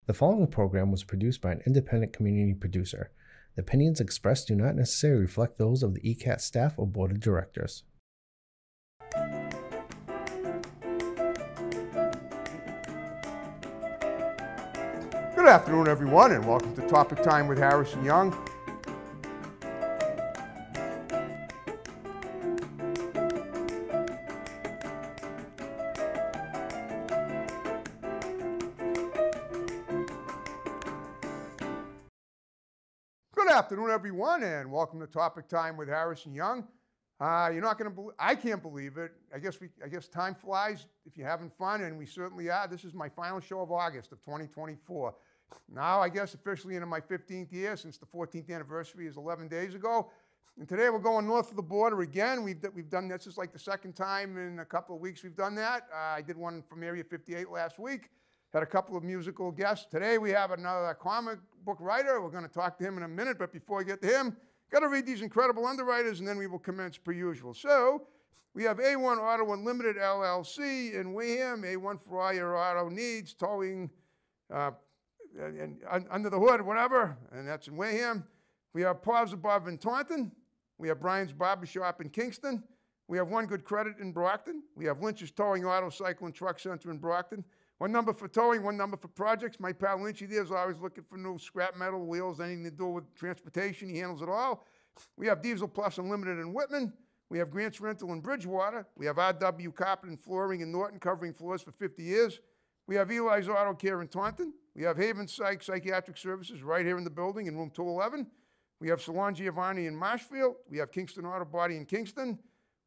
The following program was produced by an independent community producer. The opinions expressed do not necessarily reflect those of the ECAT staff or board of directors. Good afternoon, everyone, and welcome to Topic Time with Harrison Young. Good afternoon, everyone, and welcome to Topic Time with Harrison Young. You're not going to believe, I can't believe it. I guess time flies if you're having fun, and we certainly are. This is my final show of August of 2024. Now, I guess officially into my 15th year, since the 14th anniversary is 11 days ago. And today we're going north of the border again. We've done this is like the second time in a couple of weeks we've done that. I did one from Area 58 last week. Had a couple of musical guests. Today we have another comic book writer. We're going to talk to him in a minute, but before I get to him, got to read these incredible underwriters, and then we will commence per usual. So we have A1 Auto Unlimited LLC in Wareham, A1 for all your auto needs, towing, and under the hood, whatever, and that's in Wareham. We have Paws Above in Taunton. We have Brian's Barbershop in Kingston. We have One Good Credit in Brockton. We have Lynch's Towing Auto, Cycle, and Truck Center in Brockton. One number for towing, one number for projects. My pal Lynchy there is always looking for new scrap metal, wheels, anything to do with transportation. He handles it all. We have Diesel Plus Unlimited in Whitman. We have Grant's Rental in Bridgewater. We have RW Carpet and Flooring in Norton, covering floors for 50 years. We have Eli's Auto Care in Taunton. We have Haven Psychiatric Services right here in the building in room 211. We have Salon Giovanni in Marshfield. We have Kingston Auto Body in Kingston.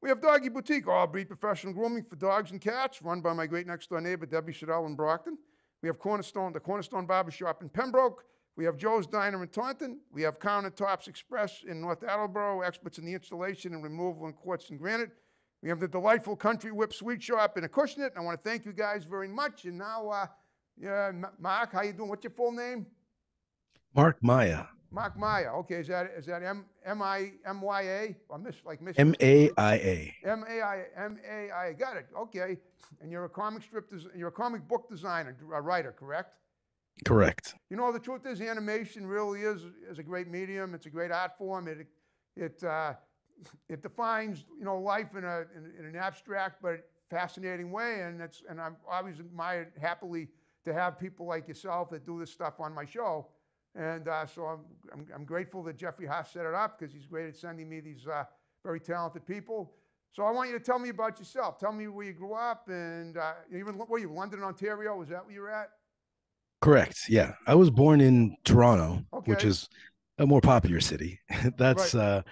We have Doggy Boutique, all breed professional grooming for dogs and cats, run by my great next door neighbor, Debbie Shadell in Brockton. We have the Cornerstone Barbershop in Pembroke. We have Joe's Diner in Taunton. We have Countertops Express in North Attleboro, experts in the installation and removal in quartz and granite. We have the delightful Country Whip Sweet Shop in Acushnet. I want to thank you guys very much. And now, Mark, how you doing? What's your full name? Mark Maia. Mark Maia. Okay, is that M-I-M-Y-A? M-A-I-A. M-A-I-A. Got it. Okay. And you're a comic book designer, a writer, correct? Correct. You know, the truth is, animation really is a great medium. It's a great art form. It defines, life in an abstract but fascinating way. And I'm always admired happily to have people like yourself that do this stuff on my show. And so I'm grateful that Jeffrey Haas set it up, because he's great at sending me these very talented people. So I want you to tell me about yourself. Tell me where you grew up, and even where you, London, Ontario, is that where you're at? Correct. Yeah. I was born in Toronto, Okay. which is a more popular city. That's right.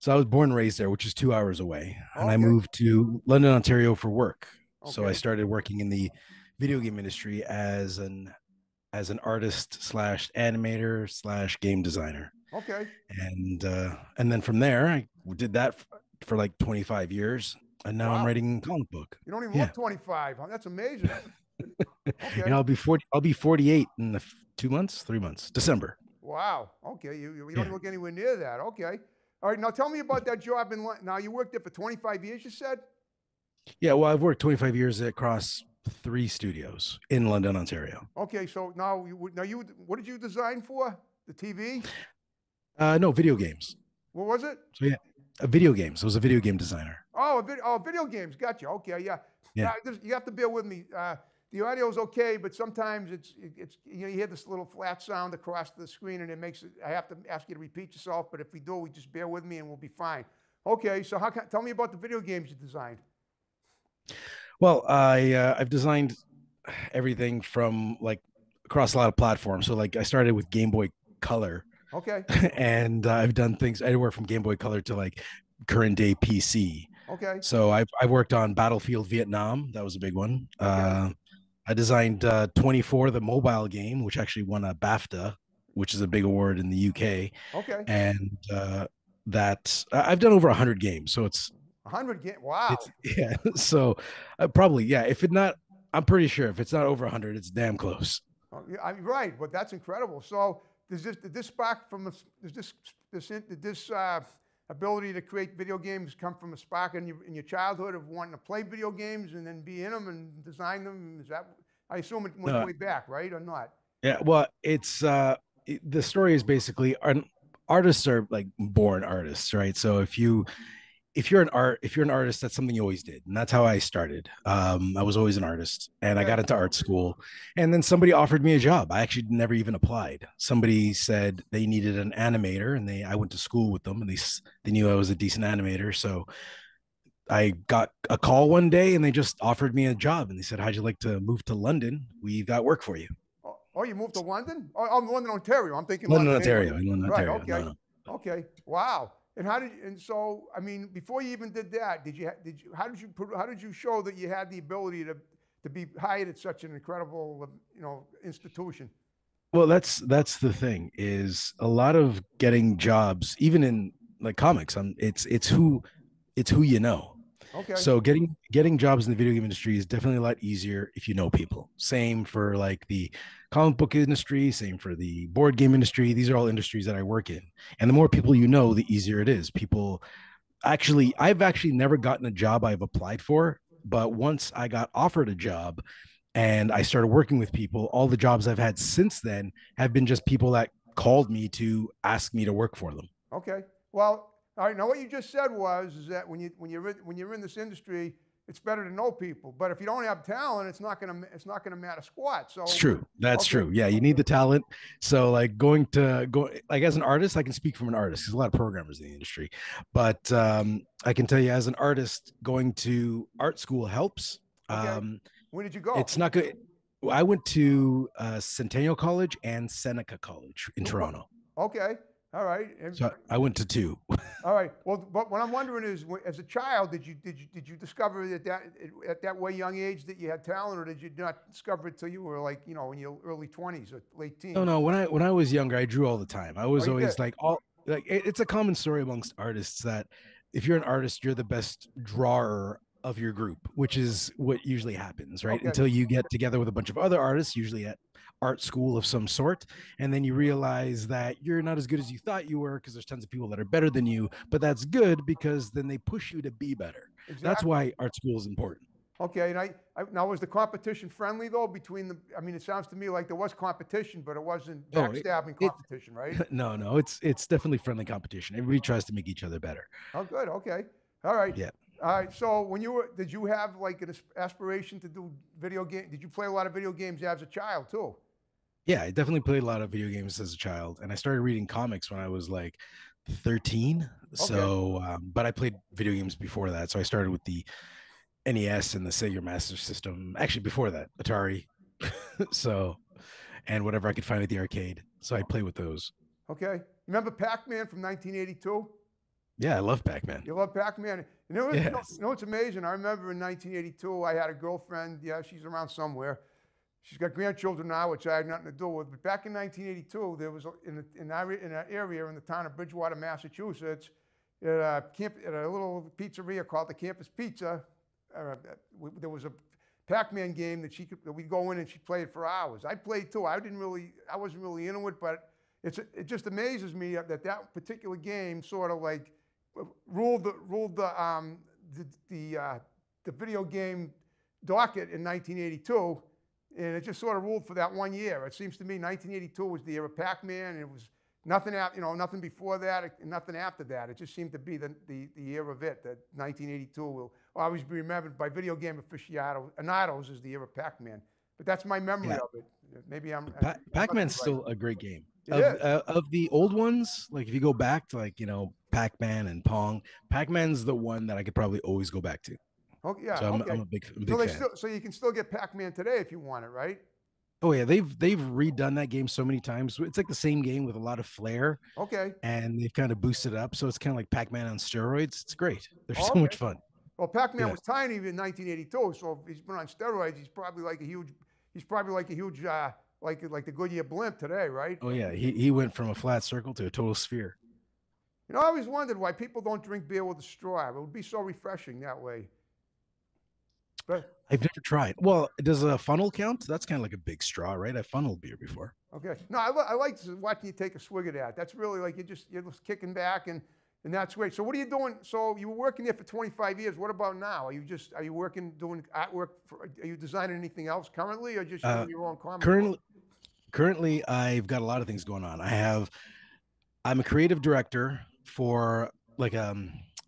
So I was born and raised there, which is 2 hours away. And Okay. I moved to London, Ontario for work. Okay. So I started working in the video game industry as an artist slash animator slash game designer. Okay. And then from there, I did that for like 25 years. And now I'm writing a comic book. You don't even look 25. That's amazing. Okay. And I'll be 48 in 3 months, December. Wow. Okay. You don't look anywhere near that. Okay. All right. Now tell me about that job now you worked there for 25 years, you said? Yeah. Well, I've worked 25 years across 3 studios in London, Ontario. Okay. So now what did you design for? The TV? No, video games. What was it? So video games. I was a video game designer. Video games. Gotcha. Okay. Yeah. You have to bear with me. The audio is okay, but sometimes it's you hear this little flat sound across the screen, and it makes it. I have to ask you to repeat yourself. But if we do, just bear with me, and we'll be fine. Okay. So tell me about the video games you designed. Well, I've designed everything from like across a lot of platforms. So like I started with Game Boy Color. Okay. And I've done things anywhere from Game Boy Color to like current day PC. Okay. So I worked on Battlefield Vietnam. That was a big one. Okay. I designed 24, the mobile game, which actually won a BAFTA, which is a big award in the UK. Okay. And I've done over 100 games. So it's 100 games. Wow. Yeah. So I'm pretty sure if it's not over 100, it's damn close. Right. But that's incredible. So did this spark from this ability to create video games come from a spark in your childhood of wanting to play video games and then be in them and design them? Is that, I assume it went way back, right, or not? Yeah, well, the story is basically artists are like born artists, right? So if you're an artist, that's something you always did, and that's how I started. I was always an artist, and I Okay. got into art school, and then somebody offered me a job. I actually never even applied. Somebody said they needed an animator, and I went to school with them, and they knew I was a decent animator, so I got a call one day, and they just offered me a job, and they said, "How'd you like to move to London? We've got work for you." Oh, you moved to London? Oh, London, Ontario. I'm thinking London, London, Ontario, England. in London, Right. Ontario. Okay. No, no. Okay. Wow. And so I mean, before you even did that, how did you show that you had the ability to be hired at such an incredible, institution? Well, that's the thing is a lot of getting jobs, even in like comics. It's who you know. Okay. So getting jobs in the video game industry is definitely a lot easier if you know people. Same for like the comic book industry, same for the board game industry. These are all industries that I work in. And the more people you know, the easier it is. I've actually never gotten a job I've applied for, but once I got offered a job and I started working with people, all the jobs I've had since then have been just people that called me to ask me to work for them. Okay. Well, all right. Now, what you just said is that when you're in this industry, it's better to know people. But if you don't have talent, it's not gonna matter squat. So It's true. That's okay. true. Yeah, you need the talent. So like go like as an artist, I can speak from an artist. There's a lot of programmers in the industry, but I can tell you as an artist, going to art school helps. Okay. Where did you go? It's not good. I went to Centennial College and Seneca College in Toronto. Okay. All right. So I went to two. All right. Well, but what I'm wondering is, as a child, did you discover at that way young age that you had talent, or did you not discover it till you were like in your early 20s or late teens? No, no. When I was younger, I drew all the time. I Oh, was you did. always it's a common story amongst artists that if you're an artist, you're the best drawer of your group, which is what usually happens, right? Okay. Until you get together with a bunch of other artists, usually at art school of some sort, and then you realize that you're not as good as you thought you were because there's tons of people that are better than you, but that's good because then they push you to be better. Exactly. That's why art school is important. Okay. And now was the competition friendly though between the? I mean, it sounds to me like there was competition, but it wasn't backstabbing competition, right? No, it's definitely friendly competition. Everybody tries to make each other better. Oh, good. Okay. All right. Yeah. All right. So did you have like an aspiration to do video game? Did you play a lot of video games as a child too? Yeah, I definitely played a lot of video games as a child, and I started reading comics when I was like 13. Okay. So, but I played video games before that. So I started with the NES and the Sega Master System. Actually, before that, Atari. So, and whatever I could find at the arcade. So I play with those. Okay. Remember PacMan from 1982? Yeah, I love PacMan. You love PacMan. Yes. It's amazing. I remember in 1982, I had a girlfriend. Yeah, she's around somewhere. She's got grandchildren now, which I had nothing to do with. But back in 1982, there was in that area in the town of Bridgewater, Massachusetts, at a little pizzeria called the Campus Pizza. There was a Pac-Man game that we'd go in and she'd play it for hours. I played too. I wasn't really into it, but it just amazes me that particular game sort of like ruled the video game docket in 1982. And it just sort of ruled for that 1 year. It seems to me 1982 was the era of Pac-Man, and it was nothing nothing before that, and nothing after that. It just seemed to be the year of it. That 1982 will always be remembered by video game aficionados as the year of Pac-Man. But that's my memory of it. Maybe Pac-Man's still a great game. It is. Of the old ones, like if you go back to Pac-Man and Pong, Pac-Man's the one that I could probably always go back to. Okay, yeah, so I'm okay. a big fan. So you can still get Pac-Man today if you want it, right? Oh yeah, they've redone that game so many times. It's like the same game with a lot of flair. Okay. And they've kind of boosted it up, so it's kind of like Pac-Man on steroids. It's great. They're so much fun. Well, Pac-Man was tiny in 1982, so if he's been on steroids, he's probably like a huge, like the Goodyear blimp today, right? Oh yeah, he went from a flat circle to a total sphere. I always wondered why people don't drink beer with a straw. It would be so refreshing that way. But I've never tried. Well, does a funnel count? That's kind of like a big straw, right? I funneled beer before. Okay. No, I like watching you take a swig of that. That's really like you're just kicking back, and that's great. So what are you doing? So you were working there for 25 years. What about now? Are you working doing artwork? Are you designing anything else currently, or just your own comic? Currently, I've got a lot of things going on. I'm a creative director for like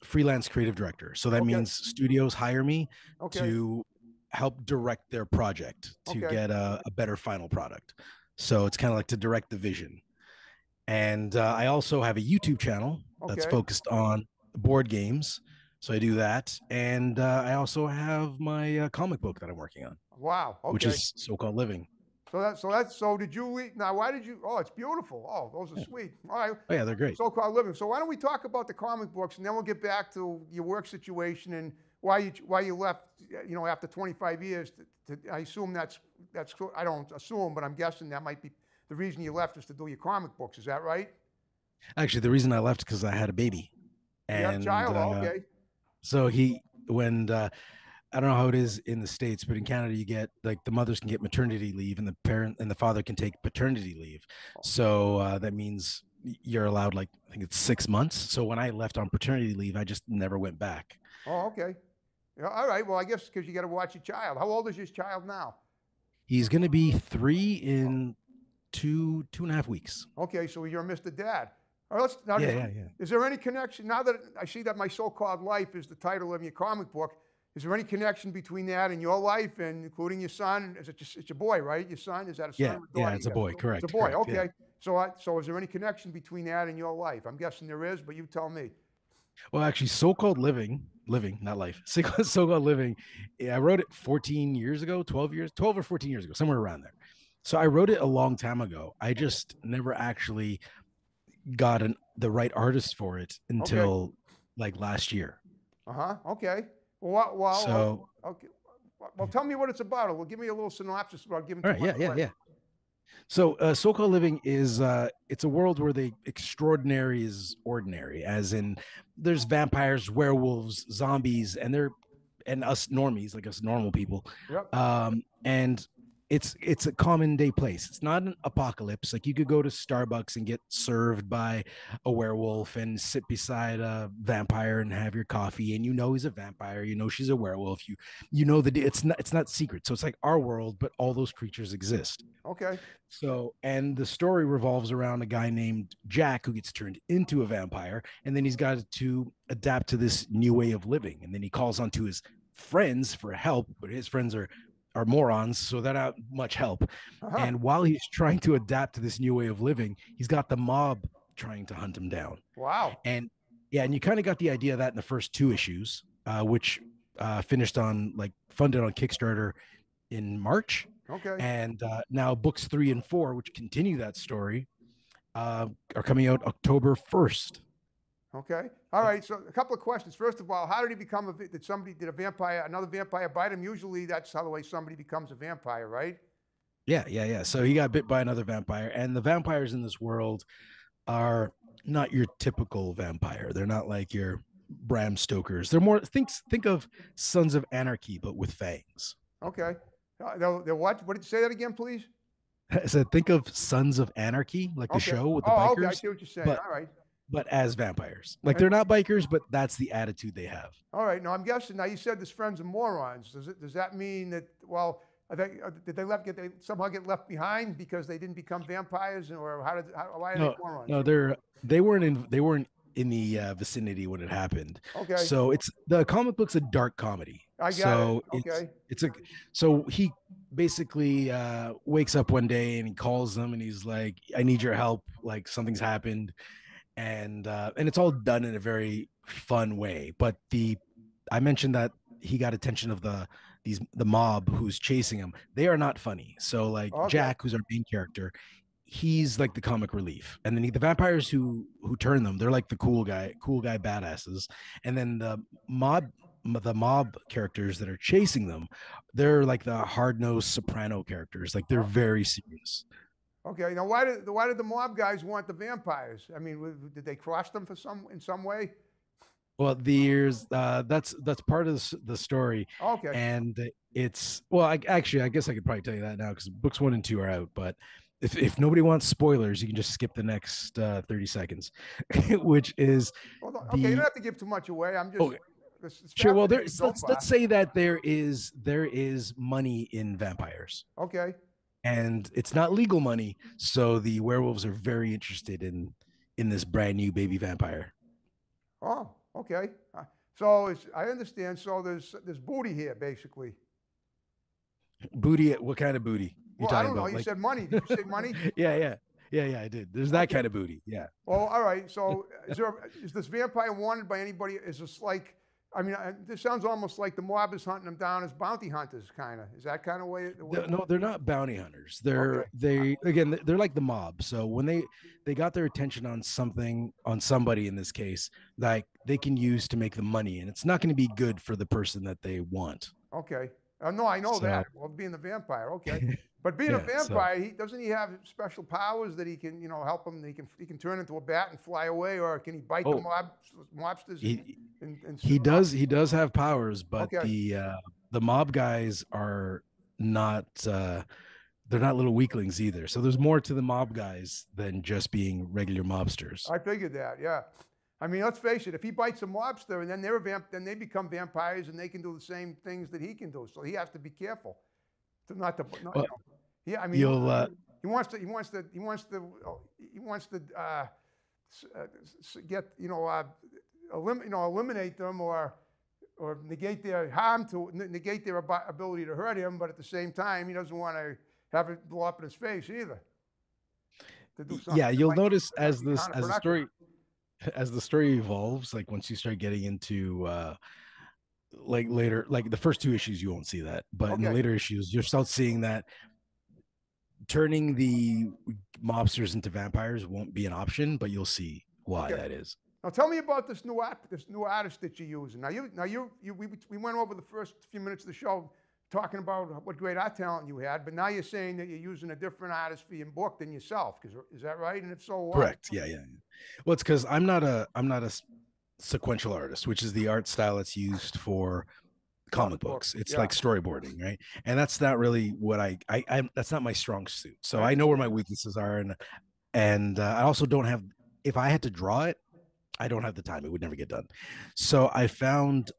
freelance creative director. So that Okay. means studios hire me Okay. to help direct their project to Okay. get a better final product. So it's kind of like to direct the vision. And I also have a YouTube channel that's Okay. focused on board games. So I do that. And I also have my comic book that I'm working on, Wow. Okay. which is So-Called Living. So did you leave? Now, why did you? Oh, it's beautiful. Oh, those are Yeah. sweet. All right. Oh, yeah, they're great. So-called living. So why don't we talk about the comic books, and then we'll get back to your work situation and why you left, after 25 years. I assume that's I don't assume, but I'm guessing that might be the reason you left is to do your comic books. Is that right? Actually, the reason I left is because I had a baby. You have a And child. Okay. so I don't know how it is in the States, but in Canada, you get like the mothers can get maternity leave and the parent and the father can take paternity leave. So that means you're allowed, like, I think it's 6 months. So when I left on paternity leave, I just never went back. Oh, okay. Yeah, all right. Well, I guess because you got to watch your child. How old is your child now? He's going to be 3 in 2.5 weeks. Okay, so you're Mr. Dad. All right, now, Yeah. is there any connection, now that I see that My So-Called Life is the title of your comic book, is there any connection between that and your life, and including your son? It's your boy, right? Your son, is that a son or a daughter? Yeah, it's a boy, correct. It's a boy, correct, okay. yeah. So is there any connection between that and your life? I'm guessing there is, but you tell me. Well, actually, So-Called Living, not life, So-Called Living, I wrote it 14 years ago, 12 or 14 years ago, somewhere around there. So I wrote it a long time ago. I just never actually got the right artist for it until like last year. Okay. Okay. Well, tell me what it's about. Well, give me a little synopsis about giving. All right, yeah. So, So-Called Living is it's a world where the extraordinary is ordinary, as in there's vampires, werewolves, zombies, and us normies, like us normal people. Yep. And it's a common day place. It's not an apocalypse. Like, you could go to Starbucks and get served by a werewolf and sit beside a vampire and have your coffee, and he's a vampire, she's a werewolf. It's not secret. So it's like our world, but all those creatures exist. Okay. So, and the story revolves around a guy named Jack who gets turned into a vampire, and then he's got to adapt to this new way of living. And then he calls on to his friends for help, but his friends are morons, so they're not much help. And while he's trying to adapt to this new way of living, he's got the mob trying to hunt him down. Wow. And you kind of got the idea of that in the first 2 issues, which finished funded on Kickstarter in March. Okay. And now books 3 and 4, which continue that story, are coming out October 1st. Okay. All right. So a couple of questions. First of all, how did he become did another vampire bite him? Usually that's how the way somebody becomes a vampire, right? Yeah. So he got bit by another vampire, and the vampires in this world are not your typical vampire. They're not like your Bram Stokers. They're more, think of Sons of Anarchy, but with fangs. Okay. They're what? What did you say that again, please? I said, think of Sons of Anarchy, like the show with the bikers. Okay, I see what you're saying. All right. But as vampires. Like, they're not bikers, but that's the attitude they have. All right. Now, I'm guessing, now you said his friends are morons. Does that mean that, well, did they somehow get left behind because they didn't become vampires, or why are they morons? No, they weren't in the vicinity when it happened. Okay. So the comic book's a dark comedy. I got it. Okay. So he basically wakes up one day and he calls them and he's like, I need your help. Like, something's happened. And it's all done in a very fun way. But I mentioned that he got attention of the mob who's chasing him. They are not funny. So Jack, who's our main character, he's like the comic relief. And then the vampires who turn them, they're like the cool guy badasses. And then the mob characters that are chasing them, they're like the hard-nosed soprano characters. Like, they're very serious. Okay. Now, why did the mob guys want the vampires? I mean, did they cross them in some way? Well, that's part of the story. Okay. And I guess I could probably tell you that now because books 1 and 2 are out. But if nobody wants spoilers, you can just skip the next 30 seconds, which is. Okay, you don't have to give too much away. I'm just. Okay. Sure. Well, let's say that there is money in vampires. Okay. and it's not legal money. So the werewolves are very interested in this brand new baby vampire. Oh, okay. So I understand. So there's booty here, basically. Booty? What kind of booty you Well, I talking don't know. about? You Like, said money. Did you say money? yeah, I did. There's that Okay. kind of booty. Yeah. Well, all right. So is this vampire wanted by anybody? Is this like, I mean, this sounds almost like the mob is hunting them down as bounty hunters, kind of. Is that kind of way? No, they're not bounty hunters. Okay. They're like the mob. So when they got their attention on somebody in this case, like they can use to make the money, and it's not going to be good for the person that they want. Okay. No, I know So- that. Well, being the vampire, okay. But being a Yeah, so- vampire, doesn't he have special powers that he can, help him? He can turn into a bat and fly away, or can he bite the Oh. mobsters? He does have powers, but Okay. the mob guys are not they're not little weaklings either. So there's more to the mob guys than just being regular mobsters. I figured that. Yeah. I mean, let's face it. If he bites a mobster and then then they become vampires and they can do the same things that he can do. So he has to be careful to not to. Not, Well, yeah. I mean, you'll he wants to get eliminate them or negate their harm, to negate their ability to hurt him, but at the same time he doesn't want to have it blow up in his face either. To do something yeah, you'll like notice as the counterproductive. story evolves, like once you start getting into like later, like the first two issues you won't see that, but in the Okay. later issues you'll start seeing that turning the mobsters into vampires won't be an option, but you'll see why Okay. that is. Now tell me about this new artist that you're using. We went over the first few minutes of the show talking about what great art talent you had, but now you're saying that you're using a different artist for your book than yourself. Is that right? And if so, why? Correct. Yeah. Well, it's because I'm not a sequential artist, which is the art style that's used for comic books. It's yeah. like storyboarding, right? And that's not really what I that's not my strong suit. So I I know where my weaknesses are, and I also don't have. If I had to draw it, I don't have the time. It would never get done. So I found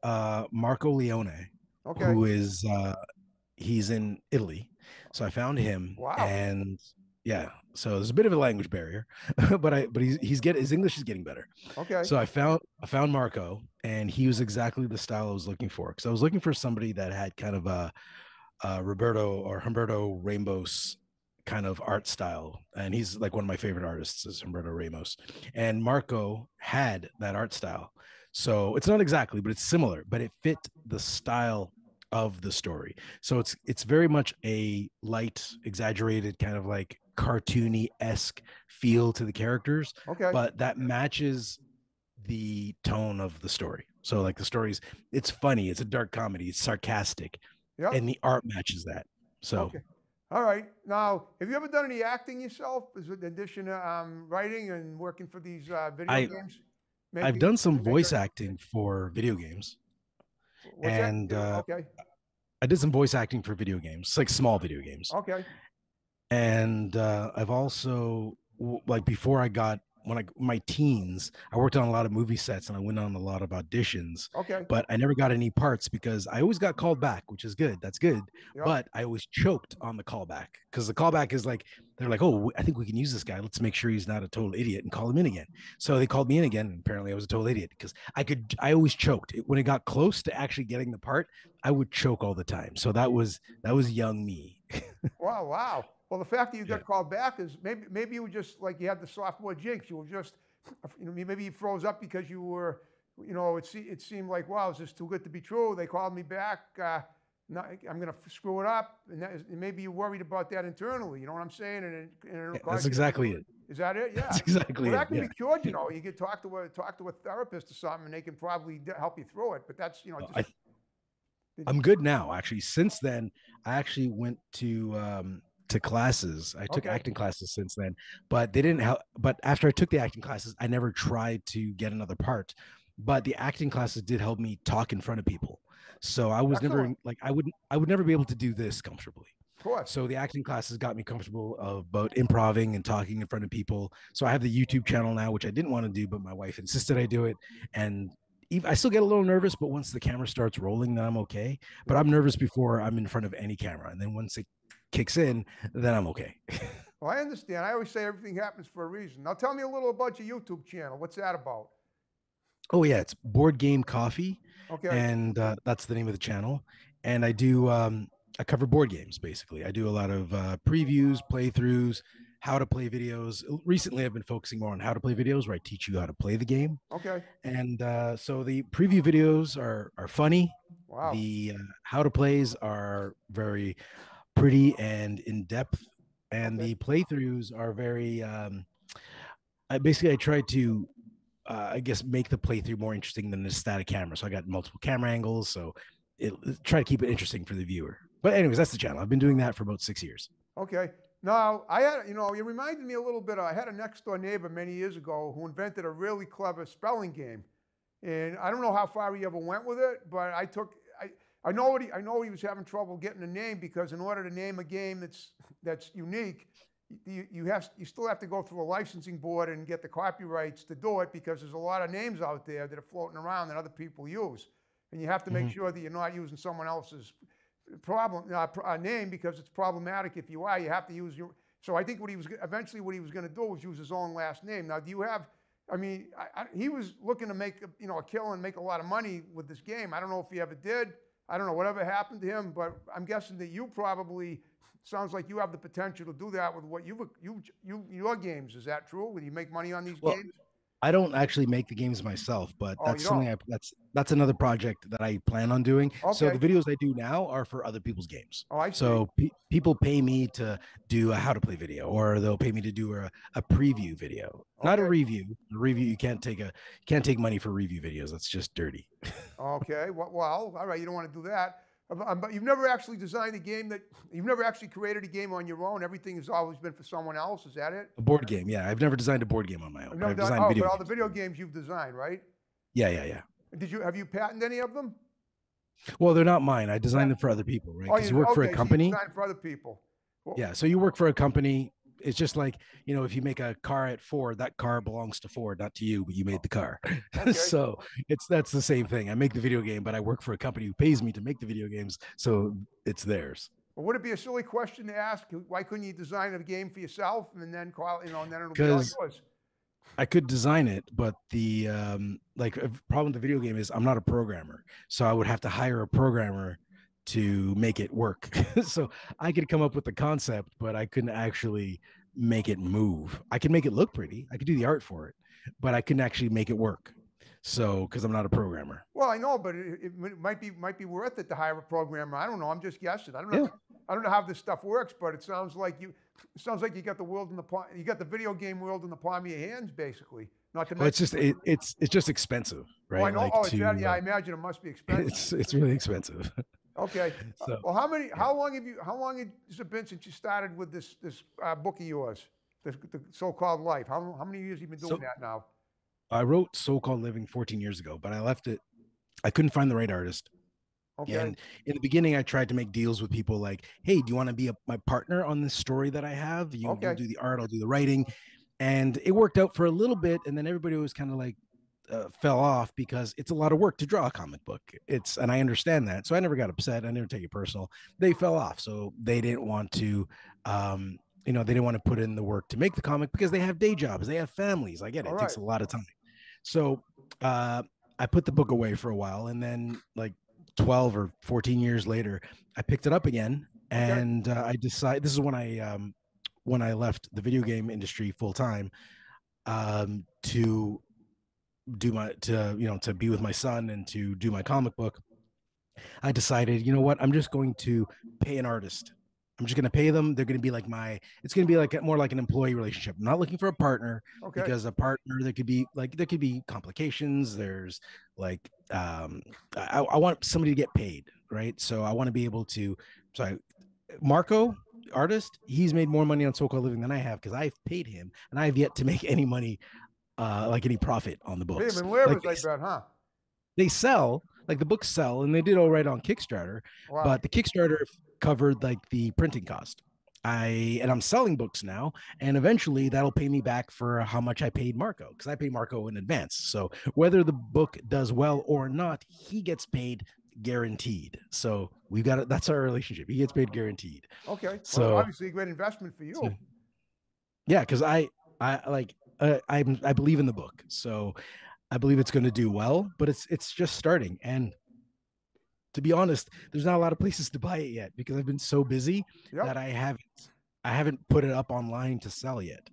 Marco Leone, Okay. who is he's in Italy. So I found him. Wow. And yeah, so there's a bit of a language barrier, but his English is getting better. Okay. So I found Marco, and he was exactly the style I was looking for, because I was looking for somebody that had kind of a Humberto Ramos kind of art style, and he's like one of my favorite artists is Humberto Ramos, and Marco had that art style. So it's not exactly, but it's similar, but it fit the style of the story. So it's very much a light, exaggerated, kind of like cartoony-esque feel to the characters, Okay. but that matches the tone of the story. So like the stories, it's funny, it's a dark comedy, it's sarcastic, Yep. and the art matches that. So Okay. All right. Now, have you ever done any acting yourself, in addition to writing and working for these video games? I've done some voice acting for video games. What's that? And Okay. I did some voice acting for video games, like small video games. Okay. And I've also, like before my teens, I worked on a lot of movie sets and I went on a lot of auditions, Okay. but I never got any parts because I always got called back, which is good. That's good. Yep. But I always choked on the callback, because the callback is like, they're like, oh, I think we can use this guy. Let's make sure he's not a total idiot and call him in again. So they called me in again. And apparently I was a total idiot because I always choked. When it got close to actually getting the part, I would choke all the time. So that was young me. Wow. Well, the fact that you got called back is maybe you were just like you had the sophomore jinx. You were just, maybe you froze up because you were, it seemed like, wow, is this too good to be true? They called me back. I'm going to screw it up. And maybe you're worried about that internally. You know what I'm saying? And That's exactly it. Is that it? Yeah. That's exactly Well, that can it. be cured. You could talk to a therapist or something, and they can probably help you through it. But that's, I'm good now. Actually, since then, I actually went to classes. I took acting classes since then, but they didn't help. But after I took the acting classes, I never tried to get another part. But the acting classes did help me talk in front of people. So I was never like, I would never be able to do this comfortably. Of course. So the acting classes got me comfortable about improving and talking in front of people. So I have the YouTube channel now, which I didn't want to do, but my wife insisted I do it. And I still get a little nervous, but once the camera starts rolling, then I'm okay. But I'm nervous before I'm in front of any camera. And then once kicks in, then I'm okay. Well, I understand. I always say everything happens for a reason. Now tell me a little about your YouTube channel. What's that about? Oh yeah, it's Board Game Coffee, Okay. and that's the name of the channel. And I cover board games basically. I do a lot of previews, playthroughs, how to play videos. Recently, I've been focusing more on how to play videos, where I teach you how to play the game. Okay. And so the preview videos are funny. Wow. The how to plays are very pretty and in depth, and Okay. the playthroughs are very. I try to I guess make the playthrough more interesting than the static camera. So I got multiple camera angles, so try to keep it interesting for the viewer. But anyways, that's the channel. I've been doing that for about 6 years. Okay. Now, I had, it reminded me a little bit. I had a next door neighbor many years ago who invented a really clever spelling game. And I don't know how far he ever went with it, but I know he was having trouble getting a name, because in order to name a game that's unique, you still have to go through a licensing board and get the copyrights to do it, because there's a lot of names out there that are floating around that other people use. And you have to make sure that you're not using someone else's name, because it's problematic. If you are, you have to use your. So I think what he was going to do was use his own last name. Now, do you have? I mean, he was looking to make a kill and make a lot of money with this game. I don't know if he ever did. I don't know whatever happened to him, but I'm guessing that you probably sounds like you have the potential to do that with what your games. Is that true? Will you make money on these games? I don't actually make the games myself, but that's something that's another project that I plan on doing. Okay. So the videos I do now are for other people's games. Oh, I see. So people pay me to do a how to play video, or they'll pay me to do a preview video, not a review. A review, you can't take money for review videos. That's just dirty. Okay. Well, all right. You don't want to do that. But you've never actually designed a game you've never actually created a game on your own. Everything has always been for someone else. Is that it? A board game, yeah. I've never designed a board game on my own. I've designed video games. All the video games you've designed, right? Yeah. Have you patented any of them? Well, they're not mine. I designed them for other people, right? Because you work for a company. So you design for other people. Well, yeah. So you work for a company. It's just like, if you make a car at Ford, that car belongs to Ford, not to you, but you made the car. Okay. So that's the same thing. I make the video game, but I work for a company who pays me to make the video games, so it's theirs. Well, would it be a silly question to ask? Why couldn't you design a game for yourself and then call, and then it'll be all yours? I could design it, but the problem with the video game is I'm not a programmer, so I would have to hire a programmer to make it work. So I could come up with the concept, but I couldn't actually make it move. I could make it look pretty. I could do the art for it, but I couldn't actually make it work. So, because I'm not a programmer. Well, I know, but it might be worth it to hire a programmer. I don't know. I'm just guessing. I don't know. Yeah. I don't know how this stuff works, but it sounds like you got the world in the palm. You got the video game world in the palm of your hands, basically. Not to mention, it's just expensive, right? Oh, I know. I imagine it must be expensive. It's really expensive. Okay. So, well, how long has it been since you started with this book of yours, the So-Called Life? How many years have you been doing that now? I wrote So-Called Living 14 years ago, but I left it. I couldn't find the right artist. Okay. And in the beginning, I tried to make deals with people like, hey, do you want to be my partner on this story that I have? You'll do the art, I'll do the writing. And it worked out for a little bit. And then everybody was kind of like, fell off, because it's a lot of work to draw a comic book. And I understand that. So I never got upset. I never take it personal. They fell off. So they didn't want to, they didn't want to put in the work to make the comic, because they have day jobs. They have families. I get it. It takes a lot of time. So I put the book away for a while, and then like 12 or 14 years later, I picked it up again, and I decided, this is when I left the video game industry full time, to be with my son and to do my comic book. I decided, you know what, I'm just going to pay an artist. I'm just going to pay them. They're going to be like it's going to be like more like an employee relationship. I'm not looking for a partner, because a partner, there could be complications. There's like, I want somebody to get paid. Right. So I want to be able to, Marco, artist, he's made more money on So-Called Living than I have, because I've paid him and I've yet to make any money, like any profit on the books. They sell, like the books sell, and they did all right on Kickstarter. Wow. But the Kickstarter covered like the printing cost. I'm selling books now, and eventually that'll pay me back for how much I paid Marco, because I paid Marco in advance. So whether the book does well or not, he gets paid guaranteed. So we've got it. That's our relationship. He gets paid guaranteed. Okay. So well, obviously a great investment for you. So, yeah, because I believe in the book, so I believe it's going to do well. But it's just starting, and to be honest, there's not a lot of places to buy it yet because I've been so busy that I haven't put it up online to sell yet.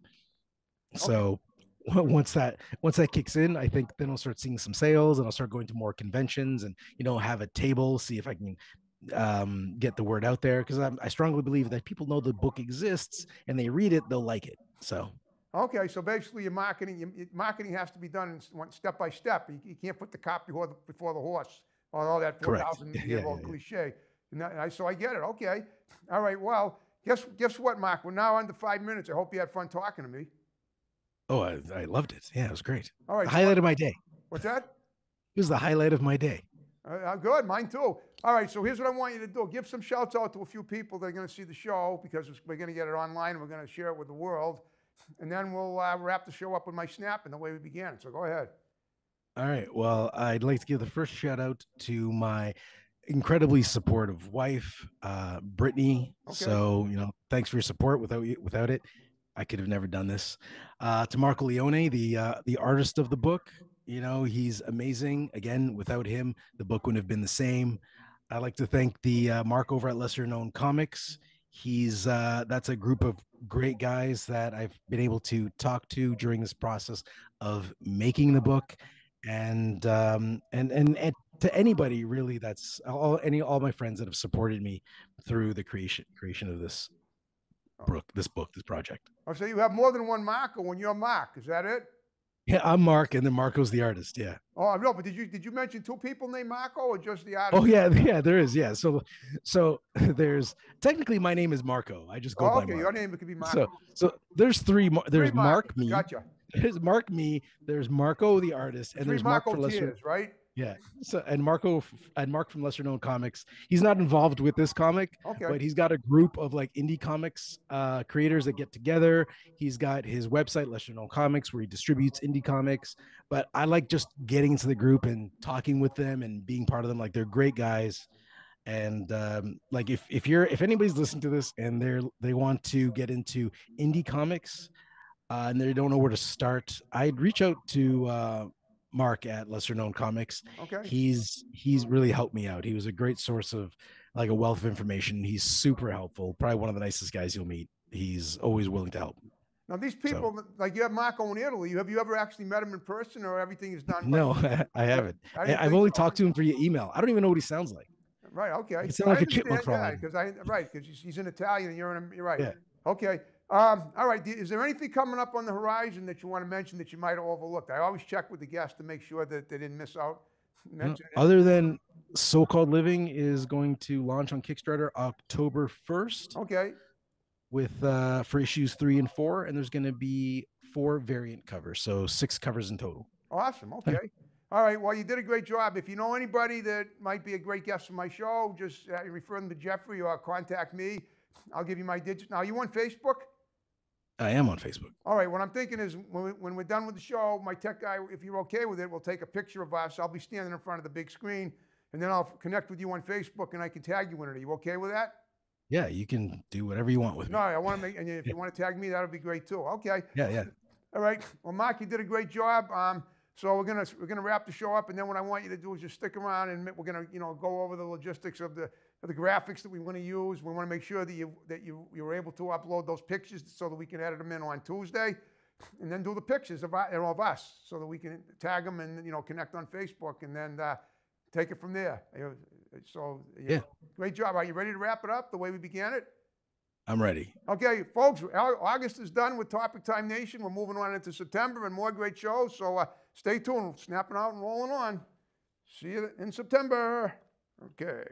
So once that kicks in, I think then I'll start seeing some sales, and I'll start going to more conventions, and have a table, see if I can get the word out there, because I strongly believe that people know the book exists and they read it, they'll like it. So okay, so basically your marketing has to be done step by step. You can't put the cart before the horse, or all that 4,000-year-old cliche. So I get it. Okay, all right. Well, guess what, Mark? We're now under 5 minutes. I hope you had fun talking to me. Oh, I loved it. Yeah, it was great. All right, the highlight of my day. What's that? It was the highlight of my day. Good, mine too. All right, so here's what I want you to do. Give some shouts out to a few people that are going to see the show, because we're going to get it online and we're going to share it with the world. And then we'll wrap the show up with my snap and the way we began. So go ahead. All right. Well, I'd like to give the first shout out to my incredibly supportive wife, Brittany. Okay. So, thanks for your support. Without it, I could have never done this. To Marco Leone, the artist of the book. He's amazing. Again, without him, the book wouldn't have been the same. I'd like to thank the Mark over at Lesser Known Comics. That's a group of great guys that I've been able to talk to during this process of making the book, and to anybody really, that's all my friends that have supported me through the creation of this project. Oh, so you have more than one Marco when you're Mark, is that it? Yeah, I'm Mark, and then Marco's the artist. Yeah. Oh no, but did you mention two people named Marco, or just the artist? Oh yeah, there is. Yeah, so there's technically my name is Marco. I just go by Mark. Your name could be Marco. So there's three. There's Mark me. Gotcha. There's Mark me. There's Marco the artist, and there's Mark for Lesser. Right? Yeah. So and Mark from Lesser Known Comics. He's not involved with this comic, but he's got a group of like indie comics creators that get together. He's got his website, Lesser Known Comics, where he distributes indie comics. But I like just getting into the group and talking with them and being part of them. Like, they're great guys. And like if anybody's listening to this and they want to get into indie comics and they don't know where to start, I'd reach out to Mark at Lesser Known Comics. Okay. He's really helped me out. He was a great source of like a wealth of information. He's super helpful. Probably one of the nicest guys you'll meet. He's always willing to help. Now these people, like you have Marco in Italy, have you ever actually met him in person, or everything is done? No, I haven't. I've only talked to him via email. I don't even know what he sounds like. Right. Okay. It sounds like a chipmunk. Because he's in Italian and you're right. Yeah. Okay. All right. Is there anything coming up on the horizon that you want to mention that you might have overlooked? I always check with the guests to make sure that they didn't miss out. Other than So-Called Living is going to launch on Kickstarter October 1st. Okay. With for issues 3 and 4, and there's going to be 4 variant covers, so 6 covers in total. Awesome. Okay. All right. Well, you did a great job. If you know anybody that might be a great guest for my show, just refer them to Jeffrey or contact me. I'll give you my digits. Now, you on Facebook? I am on Facebook. All right. What I'm thinking is when we're done with the show, my tech guy, if you're okay with it, we'll take a picture of us. I'll be standing in front of the big screen, and then I'll connect with you on Facebook, and I can tag you in it. Are you okay with that? Yeah, you can do whatever you want with me. No, I want to make, and if you want to tag me, that would be great too. Okay. Yeah. All right. Well, Mark, you did a great job. So we're gonna wrap the show up, and then what I want you to do is just stick around, and we're gonna go over the logistics of the graphics that we want to use. We want to make sure that you were able to upload those pictures so that we can edit them in on Tuesday, and then do the pictures of us so that we can tag them and connect on Facebook, and then take it from there. So great job. Are you ready to wrap it up the way we began it? I'm ready. Okay, folks, August is done with Topic Time Nation. We're moving on into September and more great shows. So stay tuned, snapping out and rolling on. See you in September. Okay.